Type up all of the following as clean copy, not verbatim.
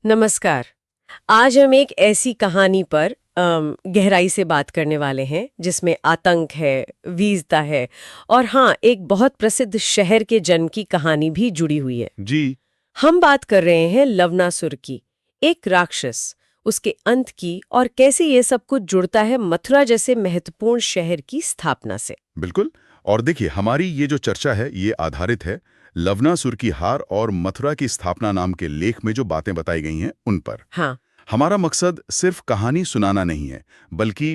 नमस्कार। आज हम एक ऐसी कहानी पर गहराई से बात करने वाले हैं जिसमें आतंक है, वीरता है और हाँ, एक बहुत प्रसिद्ध शहर के जन्म की कहानी भी जुड़ी हुई है। जी। हम बात कर रहे हैं लवनासुर की, एक राक्षस, उसके अंत की और कैसे ये सब कुछ जुड़ता है मथुरा जैसे महत्वपूर्ण शहर की स्थापना से। बिल्कुल। और देखिए, हमारी ये जो चर्चा है ये आधारित है लवनासुर की हार और मथुरा की स्थापना नाम के लेख में जो बातें बताई गई हैं उन पर। हाँ। हमारा मकसद सिर्फ कहानी सुनाना नहीं है, बल्कि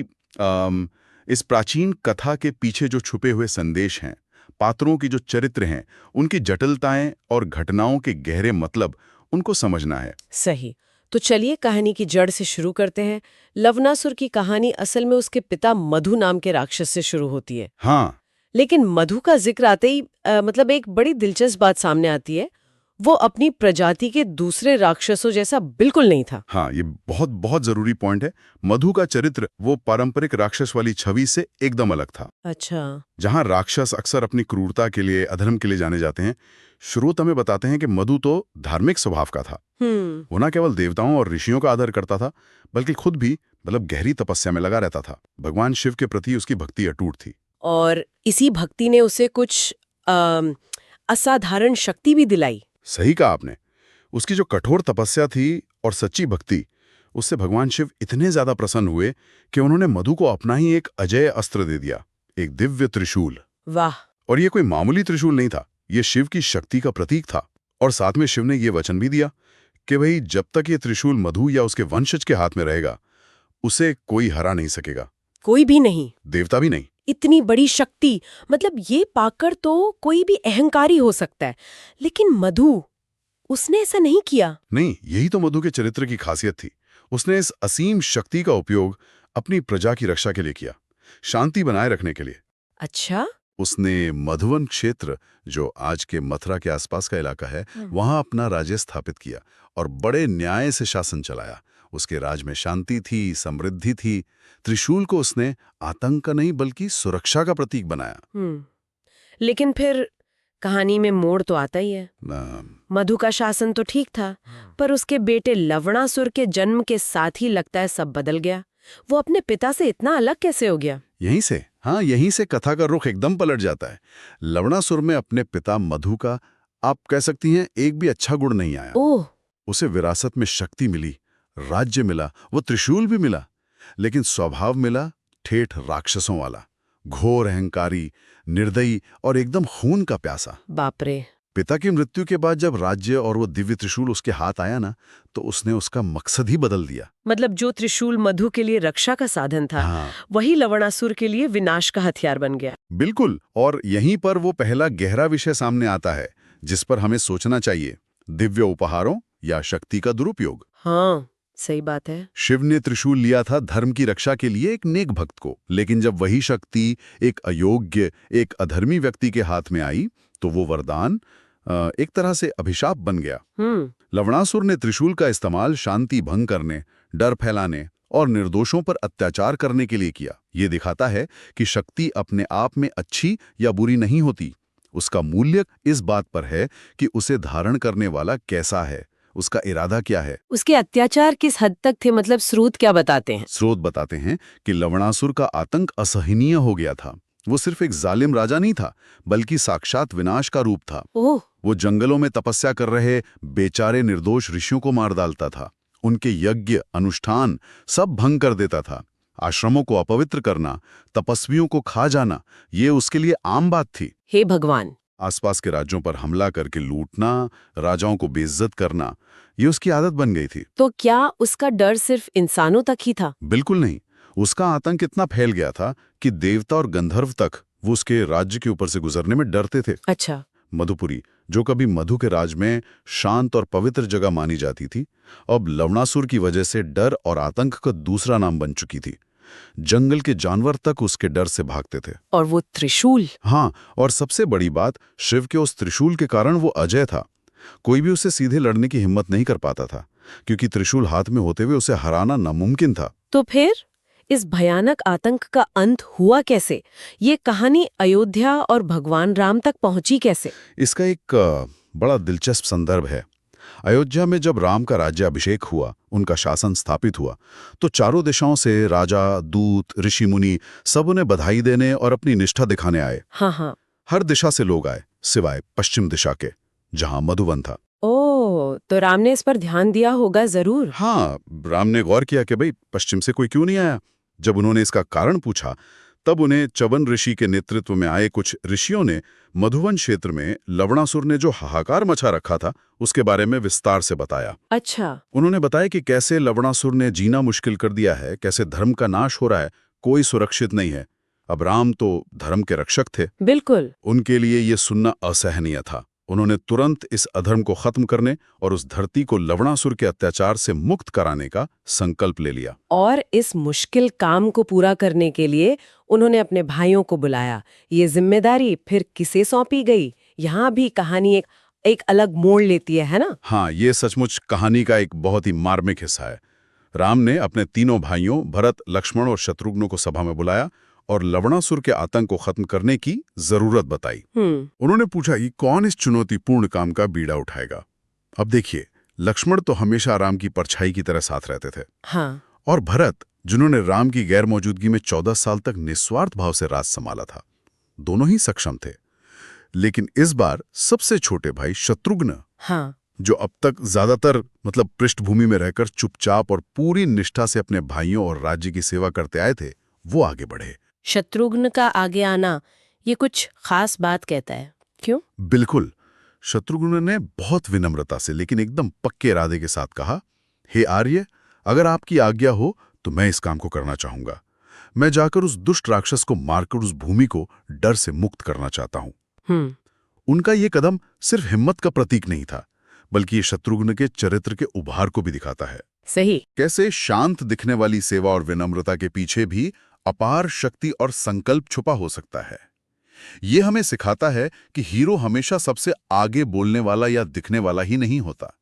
इस प्राचीन कथा के पीछे जो छुपे हुए संदेश हैं, पात्रों की जो चरित्र हैं, उनकी जटिलताएं और घटनाओं के गहरे मतलब उनको समझना है। सही। तो चलिए कहानी की जड़ से शुरू करते हैं। लवनासुर की कहानी असल में उसके पिता मधु नाम के राक्षस से शुरू होती है। हाँ। लेकिन मधु का जिक्र आते ही मतलब एक बड़ी दिलचस्प बात सामने आती है। वो अपनी प्रजाति के दूसरे राक्षसों जैसा बिल्कुल नहीं था। हाँ, ये बहुत बहुत जरूरी पॉइंट है। मधु का चरित्र वो पारंपरिक राक्षस वाली छवि से एकदम अलग था। अच्छा। जहां राक्षस अक्सर अपनी क्रूरता के लिए, अधर्म के लिए जाने जाते हैं, स्रोत हमें बताते हैं कि मधु तो धार्मिक स्वभाव का था। वो न केवल देवताओं और ऋषियों का आदर करता था, बल्कि खुद भी गहरी तपस्या में लगा रहता था। भगवान शिव के प्रति उसकी भक्ति अटूट थी। और इसी भक्ति ने उसे कुछ असाधारण शक्ति भी दिलाई। सही कहा आपने। उसकी जो कठोर तपस्या थी और सच्ची भक्ति, उससे भगवान शिव इतने ज्यादा प्रसन्न हुए कि उन्होंने मधु को अपना ही एक अजेय अस्त्र दे दिया, एक दिव्य त्रिशूल। वाह। और ये कोई मामूली त्रिशूल नहीं था, ये शिव की शक्ति का प्रतीक था। और साथ में शिव ने ये वचन भी दिया कि भाई जब तक ये त्रिशूल मधु या उसके वंशज के हाथ में रहेगा, उसे कोई हरा नहीं सकेगा। कोई भी नहीं? देवता भी नहीं। इतनी बड़ी शक्ति, मतलब ये पाकर तो कोई भी अहंकारी हो सकता है, लेकिन मधु, उसने ऐसा नहीं किया। नहीं, यही तो मधु के चरित्र की खासियत थी। उसने इस असीम शक्ति का उपयोग अपनी प्रजा की रक्षा के लिए किया, शांति बनाए रखने के लिए। अच्छा। उसने मधुवन क्षेत्र, जो आज के मथुरा के आसपास का इलाका है, वहां अपना राज्य स्थापित किया और बड़े न्याय से शासन चलाया। उसके राज में शांति थी, समृद्धि थी। त्रिशूल को उसने आतंक का नहीं बल्कि सुरक्षा का प्रतीक बनाया। लेकिन फिर कहानी में मोड़ तो आता ही है। मधु का शासन तो ठीक था, पर उसके बेटे लवणासुर के जन्म के साथ ही लगता है सब बदल गया। वो अपने पिता से इतना अलग कैसे हो गया? यहीं से कथा का रुख एकदम पलट जाता है। लवणासुर में अपने पिता मधु का, आप कह सकती हैं, एक भी अच्छा गुण नहीं आया। ओह। उसे विरासत में शक्ति मिली, राज्य मिला, वो त्रिशूल भी मिला, लेकिन स्वभाव मिला ठेठ राक्षसों वाला, घोर अहंकारी, निर्दयी और एकदम खून का प्यासा। बाप रे। पिता की मृत्यु के बाद जब राज्य और वो दिव्य त्रिशूल उसके हाथ आया ना, तो उसने उसका मकसद ही बदल दिया। मतलब जो त्रिशूल मधु के लिए रक्षा का साधन था, वही लवणासुर के लिए विनाश का हथियार बन गया। बिल्कुल। और यहीं पर वो पहला गहरा विषय सामने आता है जिस पर हमें सोचना चाहिए, दिव्य उपहारों या शक्ति का दुरुपयोग। हाँ, सही बात है। शिव ने त्रिशूल लिया था धर्म की रक्षा के लिए एक नेक भक्त को, लेकिन जब वही शक्ति एक अयोग्य, एक अधर्मी व्यक्ति के हाथ में आई, तो वो वरदान एक तरह से अभिशाप बन गया। लवणासुर ने त्रिशूल का इस्तेमाल शांति भंग करने, डर फैलाने और निर्दोषों पर अत्याचार करने के लिए किया। ये दिखाता है कि शक्ति अपने आप में अच्छी या बुरी नहीं होती। उसका मूल्य इस बात पर है कि उसे धारण करने वाला कैसा है, उसका इरादा क्या है। उसके अत्याचार किस हद तक थे, मतलब स्रोत क्या बताते हैं? स्रोत बताते हैं कि लवणासुर का आतंक असहनीय हो गया था। वो सिर्फ एक जालिम राजा नहीं था, बल्कि साक्षात विनाश का रूप था। ओह। वो जंगलों में तपस्या कर रहे बेचारे निर्दोष ऋषियों को मार डालता था। उनके यज्ञ, अनुष्ठान सब भंग कर देता था। आश्रमों को अपवित्र करना, तपस्वियों को खा जाना, ये उसके लिए आम बात थी। हे भगवान। आसपास के राज्यों पर हमला करके लूटना, राजाओं को बेइज्जत करना, ये उसकी आदत बन गई थी। तो क्या उसका डर सिर्फ इंसानों तक ही था? बिल्कुल नहीं। उसका आतंक इतना फैल गया था कि देवता और गंधर्व तक वो उसके राज्य के ऊपर से गुजरने में डरते थे। अच्छा। मधुपुरी, जो कभी मधु के राज में शांत और पवित्र जगह मानी जाती थी, अब लवणासुर की वजह से डर और आतंक का दूसरा नाम बन चुकी थी। जंगल के जानवर तक उसके डर से भागते थे। और वो त्रिशूल। हाँ, और सबसे बड़ी बात, शिव के उस त्रिशूल के कारण वो अजय था। कोई भी उसे सीधे लड़ने की हिम्मत नहीं कर पाता था, क्योंकि त्रिशूल हाथ में होते हुए उसे हराना नामुमकिन था। तो फिर इस भयानक आतंक का अंत हुआ कैसे? ये कहानी अयोध्या और भगवान राम तक पहुंची कैसे? इसका एक बड़ा दिलचस्प संदर्भ है। अयोध्या में जब राम का राज्याभिषेक हुआ, उनका शासन स्थापित हुआ, तो चारों दिशाओं से राजा, दूत, ऋषि मुनि सब उन्हें बधाई देने और अपनी निष्ठा दिखाने आए। हाँ हाँ। हर दिशा से लोग आए, सिवाय पश्चिम दिशा के, जहां मधुवन था। ओह, तो राम ने इस पर ध्यान दिया होगा जरूर। हाँ, राम ने गौर किया कि भाई पश्चिम से कोई क्यों नहीं आया। जब उन्होंने इसका कारण पूछा, तब उन्हें च्यवन ऋषि के नेतृत्व में आए कुछ ऋषियों ने मधुवन क्षेत्र में लवणासुर ने जो हाहाकार मचा रखा था, उसके बारे में विस्तार से बताया। अच्छा। उन्होंने बताया कि कैसे लवणासुर ने जीना मुश्किल कर दिया है, कैसे धर्म का नाश हो रहा है, कोई सुरक्षित नहीं है। अब राम तो धर्म के रक्षक थे। बिल्कुल। उनके लिए ये सुनना असहनीय था। उन्होंने तुरंत इस अधर्म को खत्म करने और उस धरती को लवणासुर के अत्याचार से मुक्त कराने का संकल्प ले लिया। और इस मुश्किल काम को पूरा करने के लिए उन्होंने अपने भाइयों को बुलाया। ये जिम्मेदारी फिर किसे सौंपी गई? यहाँ भी कहानी एक अलग मोड़ लेती है ना? हाँ, ये सचमुच कहानी का एक बहुत ही मार्मिक हिस्सा है। राम ने अपने तीनों भाइयों भरत, लक्ष्मण और शत्रुघ्न को सभा में बुलाया और लवणासुर के आतंक को खत्म करने की जरूरत बताई। उन्होंने पूछा कि कौन इस चुनौतीपूर्ण काम का बीड़ा उठाएगा। अब देखिए, लक्ष्मण तो हमेशा राम की परछाई की तरह साथ रहते थे। हाँ। और भरत, जिन्होंने राम की गैर मौजूदगी में 14 साल तक निस्वार्थ भाव से राज संभाला था, दोनों ही सक्षम थे। लेकिन इस बार सबसे छोटे भाई शत्रुघ्न, हाँ। जो अब तक ज्यादातर पृष्ठभूमि में रहकर चुपचाप और पूरी निष्ठा से अपने भाइयों और राज्य की सेवा करते आए थे, वो आगे बढ़े। शत्रुघ्न का आगे आना ये कुछ खास बात कहता है, क्यों? बिल्कुल। शत्रुघ्न ने बहुत विनम्रता से लेकिन एकदम पक्के इरादे के साथ कहा, हे आर्य, अगर आपकी आज्ञा हो तो मैं इस काम को करना चाहूंगा। मैं जाकर उस दुष्ट राक्षस को मारकर उस भूमि को डर से मुक्त करना चाहता हूं। उनका ये कदम सिर्फ हिम्मत का प्रतीक नहीं था, बल्कि ये शत्रुघ्न के चरित्र के उभार को भी दिखाता है। सही। कैसे शांत दिखने वाली सेवा और विनम्रता के पीछे भी अपार शक्ति और संकल्प छुपा हो सकता है। ये हमें सिखाता है कि हीरो हमेशा सबसे आगे बोलने वाला या दिखने वाला ही नहीं होता।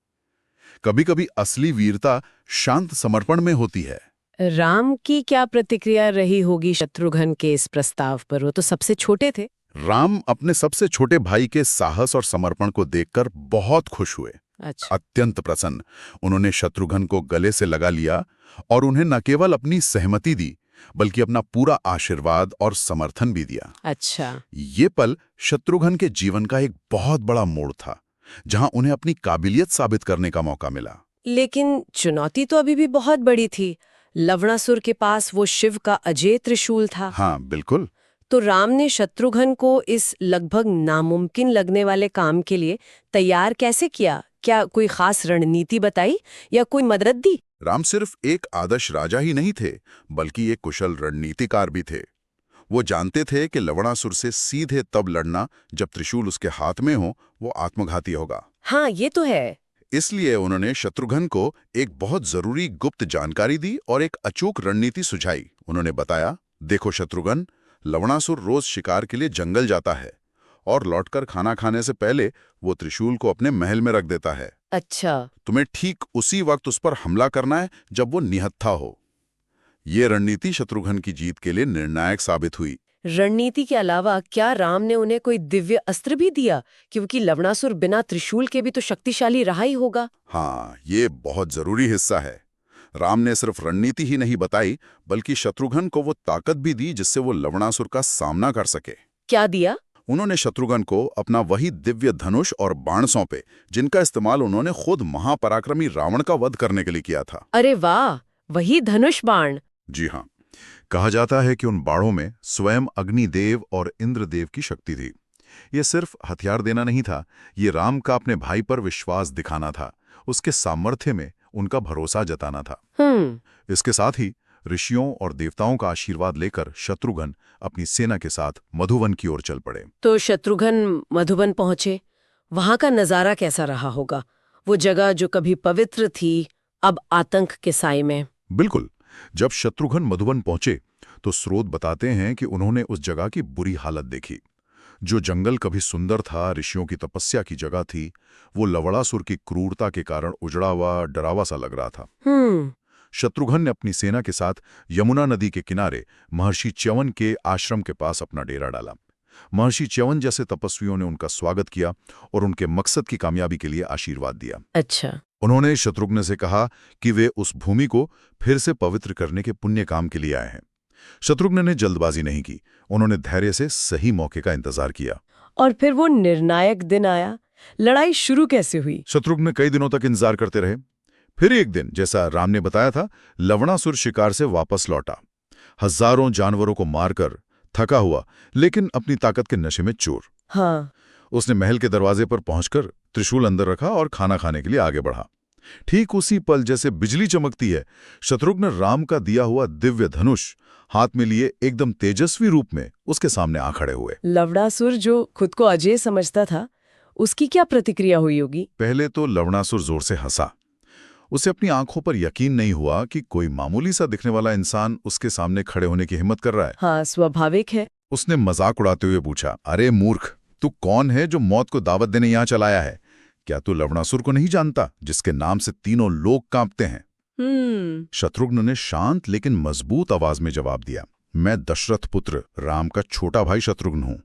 कभी-कभी असली वीरता शांत समर्पण में होती है। राम की क्या प्रतिक्रिया रही होगी शत्रुघ्न के इस प्रस्ताव पर? वो तो सबसे छोटे थे। राम अपने सबसे छोटे भाई के साहस और समर्पण को देखकर बहुत खुश हुए। अच्छा। अत्यंत प्रसन्न। उन्होंने शत्रुघ्न को गले से लगा लिया और उन्हें न केवल अपनी सहमति दी, बल्कि अपना पूरा आशीर्वाद और समर्थन भी दिया। अच्छा। ये पल शत्रुघ्न के जीवन का एक बहुत बड़ा मोड़ था, जहां उन्हें अपनी काबिलियत साबित करने का मौका मिला। लेकिन चुनौती तो अभी भी बहुत बड़ी थी। लवणासुर के पास वो शिव का अजेय त्रिशूल था। हाँ, बिल्कुल। तो राम ने शत्रुघ्न को इस लगभग नामुमकिन लगने वाले काम के लिए तैयार कैसे किया? क्या कोई खास रणनीति बताई या कोई मदद दी? राम सिर्फ एक आदर्श राजा ही नहीं थे, बल्कि एक कुशल रणनीतिकार भी थे। वो जानते थे कि लवणासुर से सीधे तब लड़ना जब त्रिशूल उसके हाथ में हो, वो आत्मघाती होगा। हाँ, ये तो है। इसलिए उन्होंने शत्रुघ्न को एक बहुत जरूरी गुप्त जानकारी दी और एक अचूक रणनीति सुझाई। उन्होंने बताया, देखो शत्रुघ्न, लवणासुर रोज शिकार के लिए जंगल जाता है और लौटकर खाना खाने से पहले वो त्रिशूल को अपने महल में रख देता है। अच्छा। तुम्हें ठीक उसी वक्त उस पर हमला करना है जब वो निहत्था हो। ये रणनीति शत्रुघ्न की जीत के लिए निर्णायक साबित हुई। रणनीति के अलावा क्या राम ने उन्हें कोई दिव्य अस्त्र भी दिया? क्योंकि लवणासुर बिना त्रिशूल के भी तो शक्तिशाली रहा ही होगा। हाँ, ये बहुत जरूरी हिस्सा है। राम ने सिर्फ रणनीति ही नहीं बताई, बल्कि शत्रुघ्न को वो ताकत भी दी जिससे वो लवणासुर का सामना कर सके। क्या दिया? उन्होंने शत्रुघ्न को अपना वही दिव्य धनुष और बाण सौंपे, जिनका इस्तेमाल उन्होंने खुद महापराक्रमी रावण का वध करने के लिए किया था। अरे वाह, वही धनुष बाण। जी हाँ। कहा जाता है कि उन बाणों में स्वयं अग्निदेव और इंद्रदेव की शक्ति थी। ये सिर्फ हथियार देना नहीं था, ये राम का अपने भाई पर विश्वास दिखाना था, उसके सामर्थ्य में उनका भरोसा जताना था। इसके साथ ही ऋषियों और देवताओं का आशीर्वाद लेकर शत्रुघ्न अपनी सेना के साथ मधुवन की ओर चल पड़े। तो शत्रुघ्न मधुवन पहुंचे। वहां का नजारा कैसा रहा होगा? वो जगह जो कभी पवित्र थी, अब आतंक के साए में। बिल्कुल। जब शत्रुघ्न मधुवन पहुंचे तो स्रोत बताते हैं कि उन्होंने उस जगह की बुरी हालत देखी। जो जंगल कभी सुंदर था, ऋषियों की तपस्या की जगह थी, वो लवणासुर की क्रूरता के कारण उजड़ा हुआ, डरावा सा लग रहा था। शत्रुघ्न ने अपनी सेना के साथ यमुना नदी के किनारे महर्षि च्यवन के आश्रम के पास अपना डेरा डाला। महर्षि च्यवन जैसे तपस्वियों ने उनका स्वागत किया और उनके मकसद की कामयाबी के लिए आशीर्वाद दिया। अच्छा। उन्होंने शत्रुघ्न से कहा कि वे उस भूमि को फिर से पवित्र करने के पुण्य काम के लिए आए हैं। शत्रुघ्न ने जल्दबाजी नहीं की, उन्होंने धैर्य से सही मौके का इंतजार किया। और फिर वो निर्णायक दिन आया। लड़ाई शुरू कैसे हुई? शत्रुघ्न कई दिनों तक इंतजार करते रहे। फिर एक दिन, जैसा राम ने बताया था, लवणासुर शिकार से वापस लौटा, हजारों जानवरों को मारकर, थका हुआ लेकिन अपनी ताकत के नशे में चूर। हाँ। उसने महल के दरवाजे पर पहुंचकर त्रिशूल अंदर रखा और खाना खाने के लिए आगे बढ़ा। ठीक उसी पल जैसे बिजली चमकती है, शत्रुघ्न राम का दिया हुआ दिव्य धनुष हाथ में लिए एकदम तेजस्वी रूप में उसके सामने आ खड़े हुए। लवणासुर, जो खुद को अजय समझता था, उसकी क्या प्रतिक्रिया हुई होगी? पहले तो लवणासुर जोर से हंसा। उसे अपनी आंखों पर यकीन नहीं हुआ कि कोई मामूली सा दिखने वाला इंसान उसके सामने खड़े होने की हिम्मत कर रहा है। हाँ, स्वाभाविक है। उसने मजाक उड़ाते हुए पूछा, अरे मूर्ख, तू कौन है जो मौत को दावत देने यहां चलाया है? क्या तू लवणासुर को नहीं जानता, जिसके नाम से तीनों लोग कांपते हैं? शत्रुघ्न ने शांत लेकिन मजबूत आवाज में जवाब दिया, मैं दशरथ पुत्र राम का छोटा भाई शत्रुघ्न हूं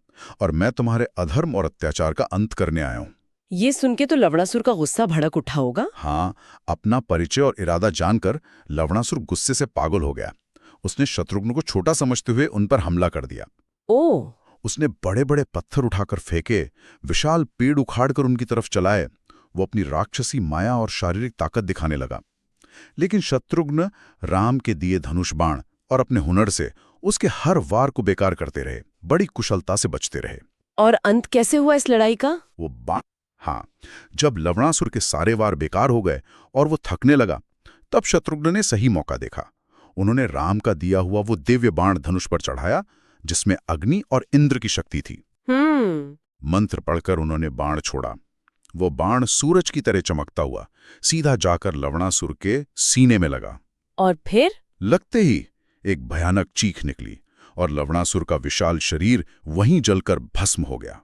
और मैं तुम्हारे अधर्म और अत्याचार का अंत करने आया हूं। ये सुन के तो लवणासुर का गुस्सा भड़क उठा होगा। हाँ, अपना परिचय और इरादा जानकर लवणासुर गुस्से से पागल हो गया। उसने शत्रुघ्न को छोटा समझते हुए उन पर हमला कर दिया। ओह! उसने बड़े बड़े पत्थर उठाकर फेंके, विशाल पेड़ उखाड़कर उनकी तरफ चलाए। वो अपनी राक्षसी माया और शारीरिक ताकत दिखाने लगा। लेकिन शत्रुघ्न राम के दिए धनुष बाण और अपने हुनर से उसके हर वार को बेकार करते रहे, बड़ी कुशलता से बचते रहे। और अंत कैसे हुआ इस लड़ाई का? वो बाण, हाँ, जब लवणासुर के सारे वार बेकार हो गए और वो थकने लगा, तब शत्रुघ्न ने सही मौका देखा। उन्होंने राम का दिया हुआ वो दिव्य बाण धनुष पर चढ़ाया, जिसमें अग्नि और इंद्र की शक्ति थी। मंत्र पढ़कर उन्होंने बाण छोड़ा। वो बाण सूरज की तरह चमकता हुआ सीधा जाकर लवणासुर के सीने में लगा। और फिर? लगते ही एक भयानक चीख निकली और लवणासुर का विशाल शरीर वहीं जलकर भस्म हो गया।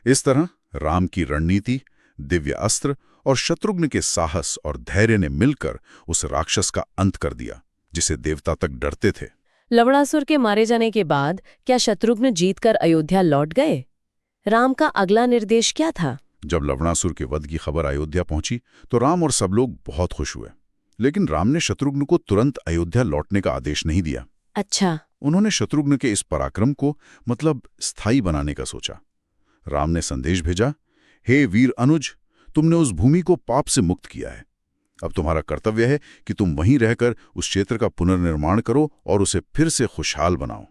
इस तरह राम की रणनीति, दिव्य अस्त्र और शत्रुघ्न के साहस और धैर्य ने मिलकर उस राक्षस का अंत कर दिया, जिसे देवता तक डरते थे। लवणासुर के मारे जाने के बाद क्या शत्रुघ्न जीतकर अयोध्या लौट गए? राम का अगला निर्देश क्या था? जब लवणासुर के वध की खबर अयोध्या पहुंची तो राम और सब लोग बहुत खुश हुए। लेकिन राम ने शत्रुघ्न को तुरंत अयोध्या लौटने का आदेश नहीं दिया। अच्छा। उन्होंने शत्रुघ्न के इस पराक्रम को स्थायी बनाने का सोचा। राम ने संदेश भेजा, हे वीर अनुज, तुमने उस भूमि को पाप से मुक्त किया है। अब तुम्हारा कर्तव्य है कि तुम वहीं रहकर उस क्षेत्र का पुनर्निर्माण करो और उसे फिर से खुशहाल बनाओ।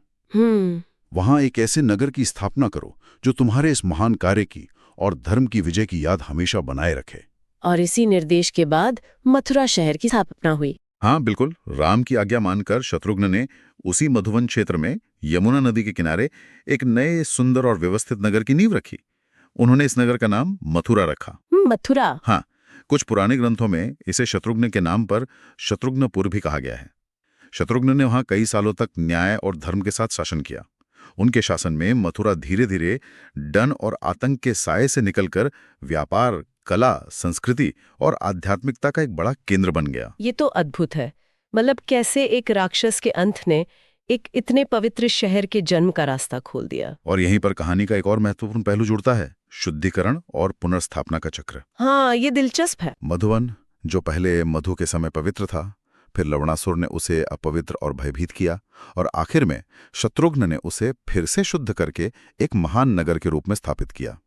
वहां एक ऐसे नगर की स्थापना करो जो तुम्हारे इस महान कार्य की और धर्म की विजय की याद हमेशा बनाए रखे। और इसी निर्देश के बाद मथुरा शहर की स्थापना हुई। हाँ बिल्कुल, राम की आज्ञा मानकर शत्रुघ्न ने उसी मधुवन क्षेत्र में यमुना नदी के किनारे एक नए सुंदर और व्यवस्थित नगर की नींव रखी। उन्होंने इस नगर का नाम मथुरा रखा। मथुरा? हाँ, कुछ पुराने ग्रंथों में इसे शत्रुघ्न के नाम पर शत्रुघ्नपुर भी कहा गया है। शत्रुघ्न ने वहां कई सालों तक न्याय और धर्म के साथ शासन किया। उनके शासन में मथुरा धीरे धीरे डन और आतंक के साये से निकलकर व्यापार, कला, संस्कृति और आध्यात्मिकता का एक बड़ा केंद्र बन गया। ये तो अद्भुत है। मतलब कैसे एक राक्षस के अंत ने एक इतने पवित्र शहर के जन्म का रास्ता खोल दिया। और यहीं पर कहानी का एक और महत्वपूर्ण पहलू जुड़ता है, शुद्धिकरण और पुनर्स्थापना का चक्र। हाँ, ये दिलचस्प है। मधुवन, जो पहले मधु के समय पवित्र था, फिर लवणासुर ने उसे अपवित्र और भयभीत किया और आखिर में शत्रुघ्न ने उसे फिर से शुद्ध करके एक महान नगर के रूप में स्थापित किया।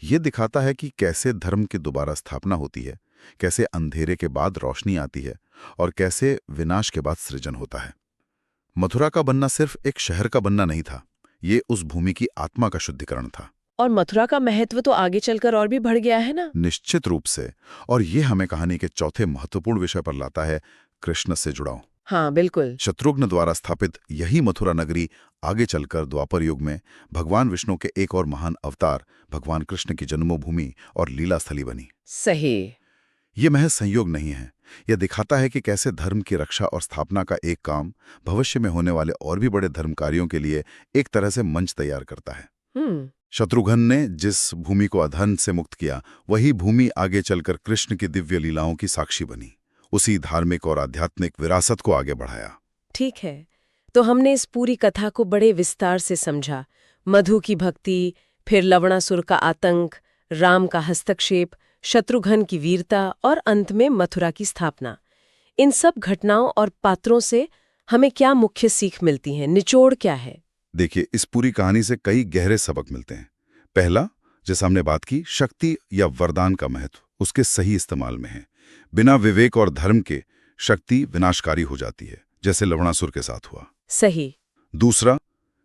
ये दिखाता है कि कैसे धर्म की दोबारा स्थापना होती है, कैसे अंधेरे के बाद रोशनी आती है और कैसे विनाश के बाद सृजन होता है। मथुरा का बनना सिर्फ एक शहर का बनना नहीं था, ये उस भूमि की आत्मा का शुद्धिकरण था। और मथुरा का महत्व तो आगे चलकर और भी बढ़ गया है ना? निश्चित रूप से। और ये हमें कहानी के चौथे महत्वपूर्ण विषय पर लाता है, कृष्ण से जुड़ाव। हाँ बिल्कुल। शत्रुघ्न द्वारा स्थापित यही मथुरा नगरी आगे चलकर द्वापर युग में भगवान विष्णु के एक और महान अवतार भगवान कृष्ण की जन्मभूमि और लीला स्थली बनी। सही। ये महज संयोग नहीं है, यह दिखाता है कि कैसे धर्म की रक्षा और स्थापना का एक काम भविष्य में होने वाले और भी बड़े धर्म कार्यों के लिए एक तरह से मंच तैयार करता है। शत्रुघ्न ने जिस भूमि को अधर्म से मुक्त किया, वही भूमि आगे चलकर कृष्ण की दिव्य लीलाओं की साक्षी बनी, उसी धार्मिक और आध्यात्मिक विरासत को आगे बढ़ाया। ठीक है, तो हमने इस पूरी कथा को बड़े विस्तार से समझा, मधु की भक्ति, फिर लवणासुर का आतंक, राम का हस्तक्षेप, शत्रुघ्न की वीरता और अंत में मथुरा की स्थापना। इन सब घटनाओं और पात्रों से हमें क्या मुख्य सीख मिलती है? निचोड़ क्या है? देखिए, इस पूरी कहानी से कई गहरे सबक मिलते हैं। पहला, जैसा हमने बात की, शक्ति या वरदान का महत्व उसके सही इस्तेमाल में है। बिना विवेक और धर्म के शक्ति विनाशकारी हो जाती है, जैसे लवणासुर के साथ हुआ। सही। दूसरा,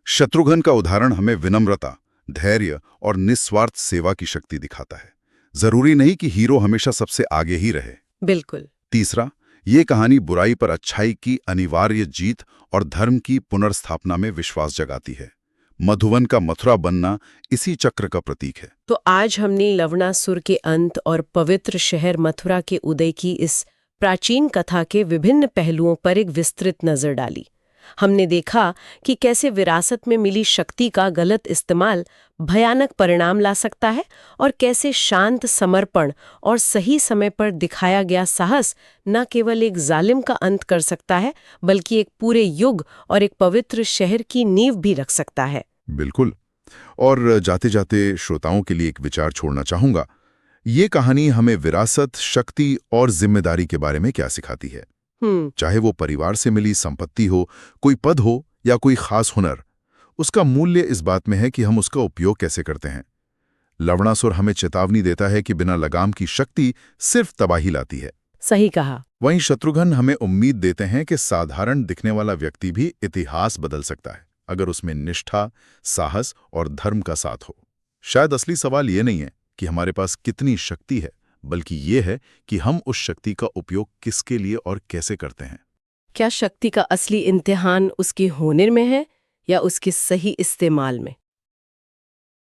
शत्रुघ्न का उदाहरण हमें विनम्रता, धैर्य और निस्वार्थ सेवा की शक्ति दिखाता है। जरूरी नहीं कि हीरो हमेशा सबसे आगे ही रहे। बिल्कुल। तीसरा, ये कहानी बुराई पर अच्छाई की अनिवार्य जीत और धर्म की पुनर्स्थापना में विश्वास जगाती है। मधुवन का मथुरा बनना इसी चक्र का प्रतीक है। तो आज हमने लवणासुर के अंत और पवित्र शहर मथुरा के उदय की इस प्राचीन कथा के विभिन्न पहलुओं पर एक विस्तृत नजर डाली। हमने देखा कि कैसे विरासत में मिली शक्ति का गलत इस्तेमाल भयानक परिणाम ला सकता है और कैसे शांत समर्पण और सही समय पर दिखाया गया साहस न केवल एक जालिम का अंत कर सकता है, बल्कि एक पूरे युग और एक पवित्र शहर की नींव भी रख सकता है। बिल्कुल। और जाते जाते श्रोताओं के लिए एक विचार छोड़ना चाहूंगा। ये कहानी हमें विरासत, शक्ति और जिम्मेदारी के बारे में क्या सिखाती है। चाहे वो परिवार से मिली संपत्ति हो, कोई पद हो या कोई खास हुनर, उसका मूल्य इस बात में है कि हम उसका उपयोग कैसे करते हैं। लवणासुर हमें चेतावनी देता है कि बिना लगाम की शक्ति सिर्फ तबाही लाती है। सही कहा। वहीं शत्रुघ्न हमें उम्मीद देते हैं कि साधारण दिखने वाला व्यक्ति भी इतिहास बदल सकता है, अगर उसमें निष्ठा, साहस और धर्म का साथ हो। शायद असली सवाल ये नहीं है कि हमारे पास कितनी शक्ति है, बल्कि ये है कि हम उस शक्ति का उपयोग किसके लिए और कैसे करते हैं। क्या शक्ति का असली इम्तिहान उसके होने में है या उसके सही इस्तेमाल में?